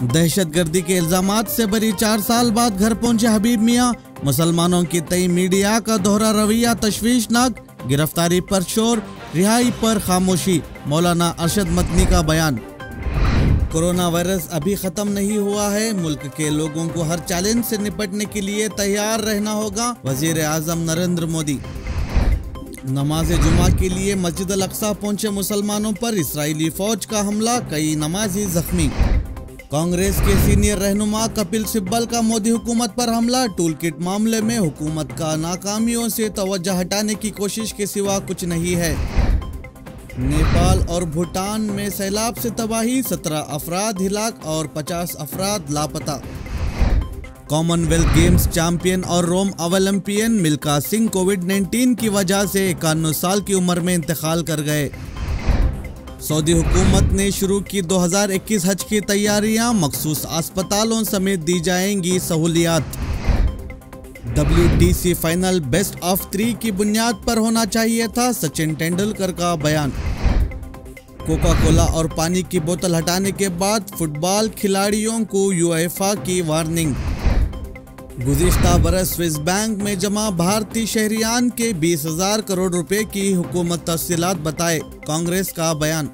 दहशतगर्दी के इल्जामात से बरी 4 साल बाद घर पहुंचे हबीब मियां। मुसलमानों की तई मीडिया का दोहरा रवैया तशवीशनाक। गिरफ्तारी पर शोर, रिहाई पर खामोशी। मौलाना अरशद मतनी का बयान। कोरोना वायरस अभी खत्म नहीं हुआ है। मुल्क के लोगों को हर चैलेंज से निपटने के लिए तैयार रहना होगा। वजीर आजम नरेंद्र मोदी। नमाज जुमा के लिए मस्जिद अल अक्सा पहुंचे मुसलमानों पर इस्राइली फौज का हमला, कई नमाजी जख्मी। कांग्रेस के सीनियर रहनुमा कपिल सिब्बल का मोदी हुकूमत पर हमला। टूल किट मामले में हुकूमत का नाकामियों से तवज्जो हटाने की कोशिश के सिवा कुछ नहीं है। नेपाल और भूटान में सैलाब से तबाही, 17 अफराद हिलाक और 50 अफराद लापता। कॉमनवेल्थ गेम्स चैंपियन और रोम ओलंपियन मिल्खा सिंह कोविड-19 की वजह से 51 साल की उम्र में इंतकाल कर गए। सऊदी हुकूमत ने शुरू की 2021 हज की तैयारियां। मखसूस अस्पतालों समेत दी जाएंगी सहूलियात। WTC फाइनल बेस्ट ऑफ 3 की बुनियाद पर होना चाहिए था, सचिन तेंदुलकर का बयान। कोका कोला और पानी की बोतल हटाने के बाद फुटबॉल खिलाड़ियों को यूएफा की वार्निंग। गुज़िश्ता बरस स्विस बैंक में जमा भारतीय शहरियान के 20,000 करोड़ रुपए की हुकूमत तफसीलात बताए, कांग्रेस का बयान।